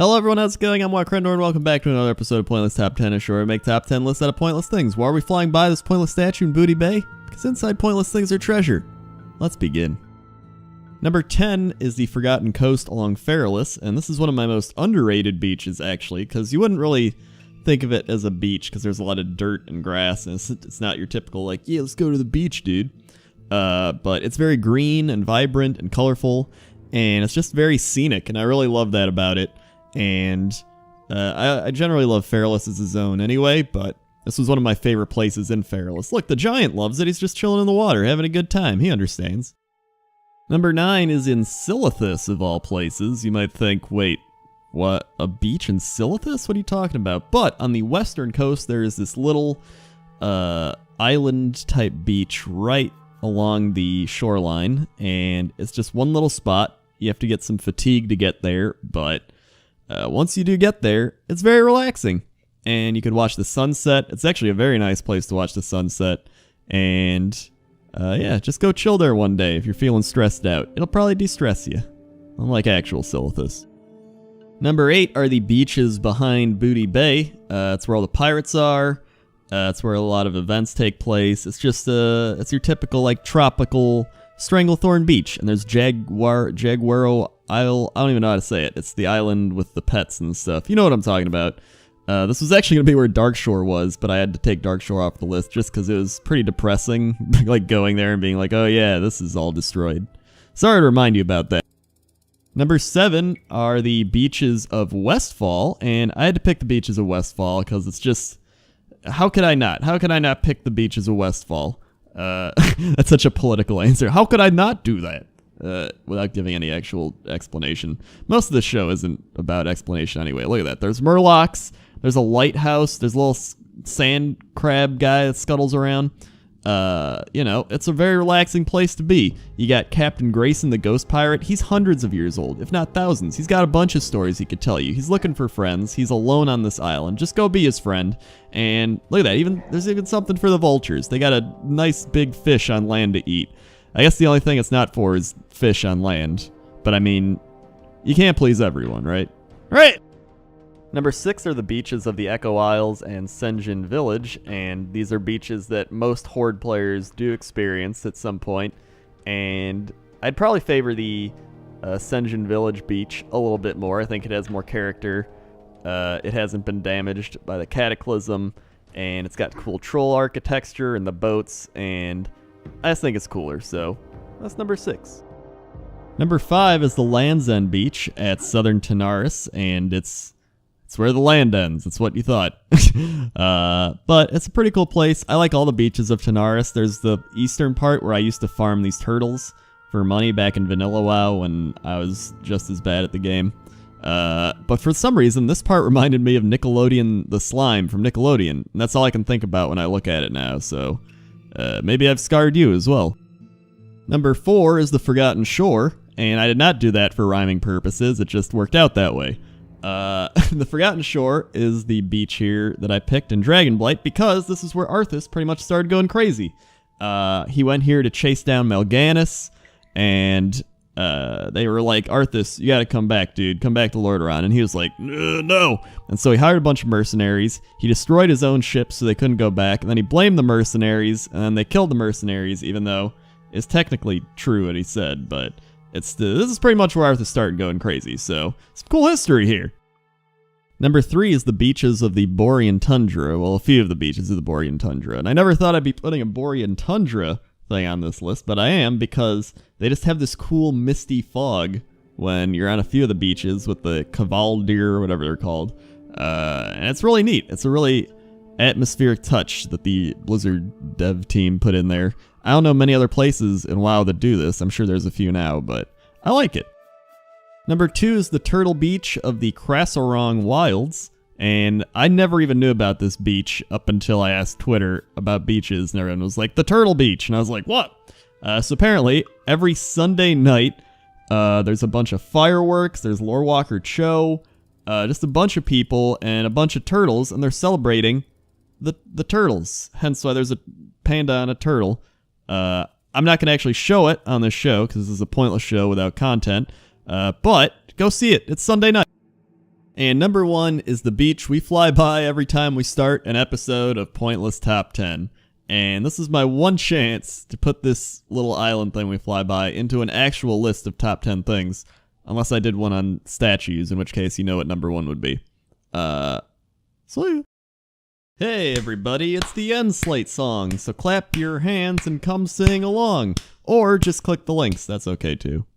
Hello everyone, how's it going? I'm Wakrendor and welcome back to another episode of Pointless Top 10, a show where we make top 10 lists out of pointless things. Why are we flying by this pointless statue in Booty Bay? Because inside pointless things are treasure. Let's begin. Number 10 is the Forgotten Coast along Feralis, and this is one of my most underrated beaches actually, because you wouldn't really think of it as a beach because there's a lot of dirt and grass, and it's not your typical like, yeah, let's go to the beach, dude. But it's very green and vibrant and colorful, and it's just very scenic, and I really love that about it. And I generally love Feralis as a zone anyway, but this was one of my favorite places in Feralis. Look, the giant loves it. He's just chilling in the water, having a good time. He understands. Number 9 is in Silithus, of all places. You might think, wait, what? A beach in Silithus? What are you talking about? But on the western coast, there is this little island-type beach right along the shoreline, and it's just one little spot. You have to get some fatigue to get there, but once you do get there, it's very relaxing, and you can watch the sunset. It's actually a very nice place to watch the sunset, and yeah, just go chill there one day if you're feeling stressed out. It'll probably de-stress you, unlike actual Silithus. Number 8 are the beaches behind Booty Bay. It's where all the pirates are. It's where a lot of events take place. It's just it's your typical like tropical Stranglethorn Beach, and there's Jaguaro Isle. I don't even know how to say it. It's the island with the pets and stuff. You know what I'm talking about. This was actually going to be where Darkshore was, but I had to take Darkshore off the list just because it was pretty depressing, like going there and being like, oh yeah, this is all destroyed. Sorry to remind you about that. Number 7 are the beaches of Westfall, and I had to pick the beaches of Westfall because it's just, how could I not? How could I not pick the beaches of Westfall? That's such a political answer. How could I not do that? Without giving any actual explanation. Most of the show isn't about explanation anyway. Look at that. There's Murlocs. There's a lighthouse. There's a little sand crab guy that scuttles around. You know, it's a very relaxing place to be. You got Captain Grayson, the ghost pirate. He's hundreds of years old, if not thousands. He's got a bunch of stories he could tell you. He's looking for friends. He's alone on this island. Just go be his friend. And look at that. There's even something for the vultures. They got a nice big fish on land to eat. I guess the only thing it's not for is fish on land. But I mean, you can't please everyone, right? Right! Number 6 are the beaches of the Echo Isles and Senjin Village, and these are beaches that most Horde players do experience at some point, and I'd probably favor the Senjin Village beach a little bit more. I think it has more character. It hasn't been damaged by the Cataclysm, and it's got cool troll architecture and the boats, and I just think it's cooler, so that's number 6. Number 5 is the Land's End Beach at Southern Tanaris, and it's where the land ends. It's what you thought. But it's a pretty cool place. I like all the beaches of Tanaris. There's the eastern part where I used to farm these turtles for money back in Vanilla WoW when I was just as bad at the game. But for some reason, this part reminded me of Nickelodeon, the slime from Nickelodeon. And that's all I can think about when I look at it now, so maybe I've scarred you as well. Number 4 is the Forgotten Shore, and I did not do that for rhyming purposes. It just worked out that way. The Forgotten Shore is the beach here that I picked in Dragonblight because this is where Arthas pretty much started going crazy. He went here to chase down Mal'Ganis, and they were like, Arthas, you gotta come back, dude. Come back to Lordaeron. And he was like, no. And so he hired a bunch of mercenaries. He destroyed his own ship so they couldn't go back, and then he blamed the mercenaries, and then they killed the mercenaries, even though it's technically true what he said, but this is pretty much where Arthas started going crazy, so some cool history here. Number 3 is the beaches of the Borean Tundra. Well, a few of the beaches of the Borean Tundra. And I never thought I'd be putting a Borean Tundra thing on this list, but I am because they just have this cool misty fog when you're on a few of the beaches with the Cavaldir or whatever they're called. And it's really neat. It's a really atmospheric touch that the Blizzard dev team put in there. I don't know many other places in WoW that do this. I'm sure there's a few now, but I like it. Number 2 is the Turtle Beach of the Krassorong Wilds, and I never even knew about this beach up until I asked Twitter about beaches, and everyone was like, the Turtle Beach, and I was like, what? So apparently, every Sunday night, there's a bunch of fireworks, there's Lorewalker Cho, just a bunch of people and a bunch of turtles, and they're celebrating the turtles, hence why there's a panda and a turtle. I'm not going to actually show it on this show, because this is a pointless show without content, but go see it. It's Sunday night. And number 1 is the beach we fly by every time we start an episode of Pointless Top 10. And this is my one chance to put this little island thing we fly by into an actual list of top 10 things. Unless I did one on statues, in which case you know what number 1 would be. So hey everybody, it's the End Slate song, so clap your hands and come sing along. Or just click the links, that's okay too.